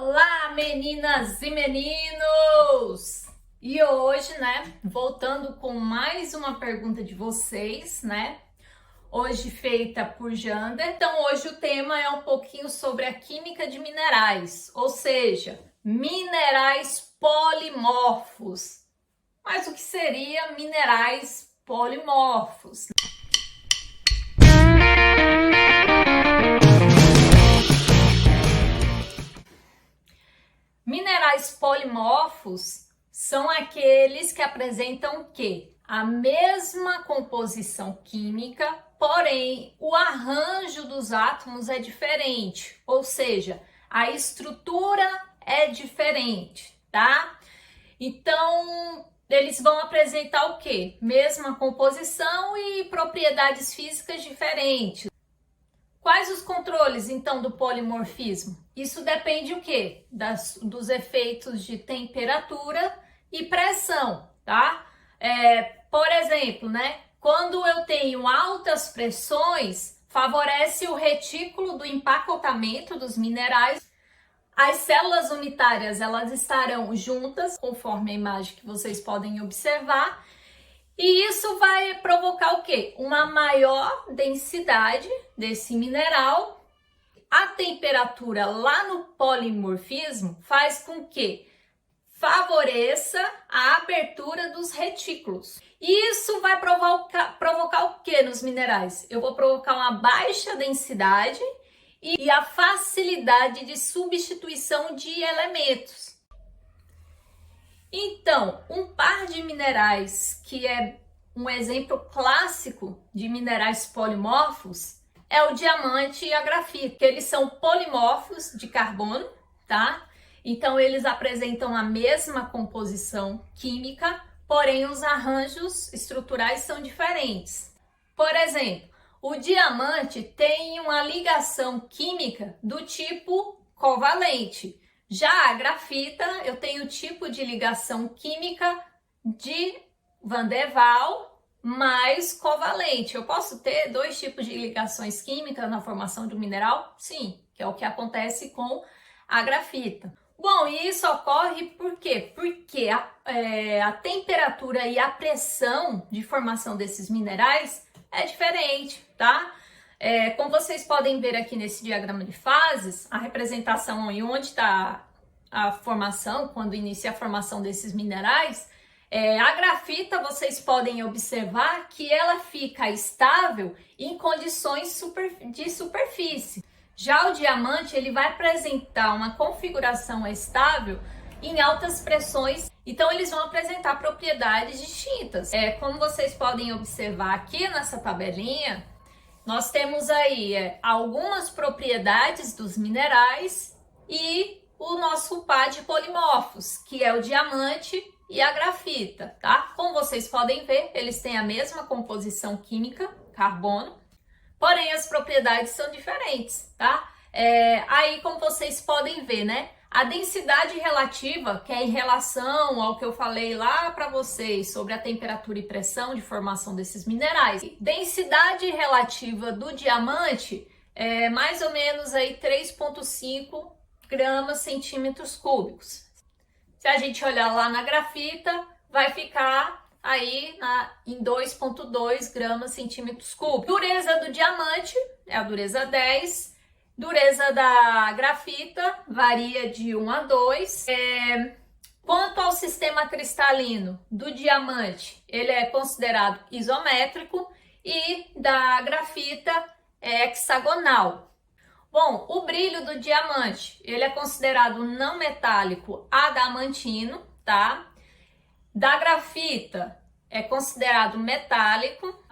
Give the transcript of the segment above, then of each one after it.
Olá, meninas e meninos! E hoje, voltando com mais uma pergunta de vocês, Hoje feita por Jander. Então, hoje o tema é um pouquinho sobre a química de minerais, ou seja, minerais polimorfos. Mas o que seria minerais polimorfos? Minerais polimorfos são aqueles que apresentam o quê? A mesma composição química, porém o arranjo dos átomos é diferente, ou seja, a estrutura é diferente, tá? Então, eles vão apresentar o quê? Mesma composição e propriedades físicas diferentes. Quais os controles, então, do polimorfismo? Isso depende o quê? Dos efeitos de temperatura e pressão, tá? Por exemplo, quando eu tenho altas pressões, favorece o retículo do empacotamento dos minerais. As células unitárias, elas estarão juntas, conforme a imagem que vocês podem observar, e isso vai provocar o quê? Uma maior densidade desse mineral. A temperatura lá no polimorfismo faz com que favoreça a abertura dos retículos. E isso vai provocar o que nos minerais? Eu vou provocar uma baixa densidade e a facilidade de substituição de elementos. Então, um par de minerais que é um exemplo clássico de minerais polimorfos é o diamante e a grafita, que eles são polimorfos de carbono, tá? Então, eles apresentam a mesma composição química, porém os arranjos estruturais são diferentes. Por exemplo, o diamante tem uma ligação química do tipo covalente. Já a grafita, eu tenho o tipo de ligação química de Van der Waals mais covalente. Eu posso ter dois tipos de ligações químicas na formação de um mineral? Sim, que é o que acontece com a grafita. Bom, e isso ocorre por quê? Porque a temperatura e a pressão de formação desses minerais é diferente, tá? Como vocês podem ver aqui nesse diagrama de fases, a representação em onde está a formação, quando inicia a formação desses minerais, a grafita, vocês podem observar que ela fica estável em condições de superfície. Já o diamante, ele vai apresentar uma configuração estável em altas pressões, então eles vão apresentar propriedades distintas. Como vocês podem observar aqui nessa tabelinha, nós temos aí algumas propriedades dos minerais e o nosso par de polimorfos, que é o diamante e a grafita, tá? Como vocês podem ver, eles têm a mesma composição química, carbono, porém as propriedades são diferentes, tá? Aí, como vocês podem ver, a densidade relativa, que é em relação ao que eu falei lá para vocês sobre a temperatura e pressão de formação desses minerais. Densidade relativa do diamante é mais ou menos aí 3,5 gramas centímetros cúbicos. Se a gente olhar lá na grafita, vai ficar aí em 2,2 gramas centímetros cúbicos. Dureza do diamante é a dureza 10. Dureza da grafita varia de 1 a 2. Quanto ao sistema cristalino do diamante, ele é considerado isométrico e da grafita é hexagonal. Bom, o brilho do diamante, ele é considerado não metálico adamantino, tá? Da grafita é considerado metálico.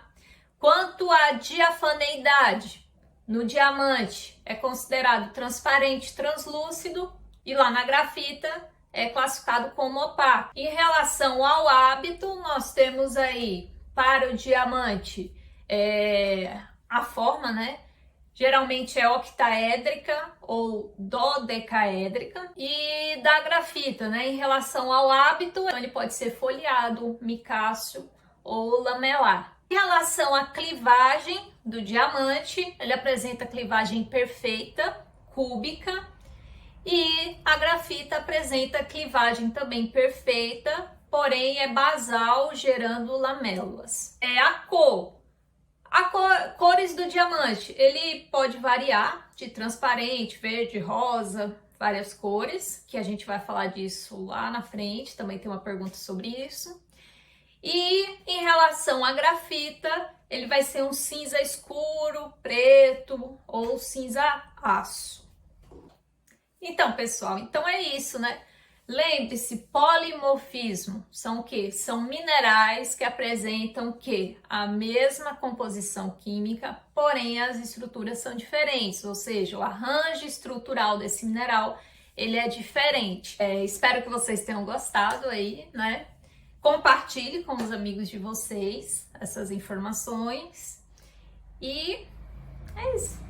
Quanto à diafaneidade, no diamante é considerado transparente, translúcido, e lá na grafita é classificado como opaco. Em relação ao hábito, nós temos aí para o diamante a forma, geralmente é octaédrica ou dodecaédrica. E da grafita, em relação ao hábito, ele pode ser foliado, micáceo ou lamelar. Em relação à clivagem do diamante, ele apresenta clivagem perfeita, cúbica, e A grafita apresenta clivagem também perfeita, porém é basal, gerando lamélulas. Cores do diamante, ele pode variar de transparente, verde, rosa, várias cores, que a gente vai falar disso lá na frente, também tem uma pergunta sobre isso. E em relação à grafita, ele vai ser um cinza escuro, preto ou cinza aço. Então, pessoal, então é isso, né? Lembre-se, polimorfismo são o quê? São minerais que apresentam o quê? A mesma composição química, porém as estruturas são diferentes, ou seja, o arranjo estrutural desse mineral, ele é diferente. Espero que vocês tenham gostado aí, né? Compartilhe com os amigos de vocês essas informações e é isso.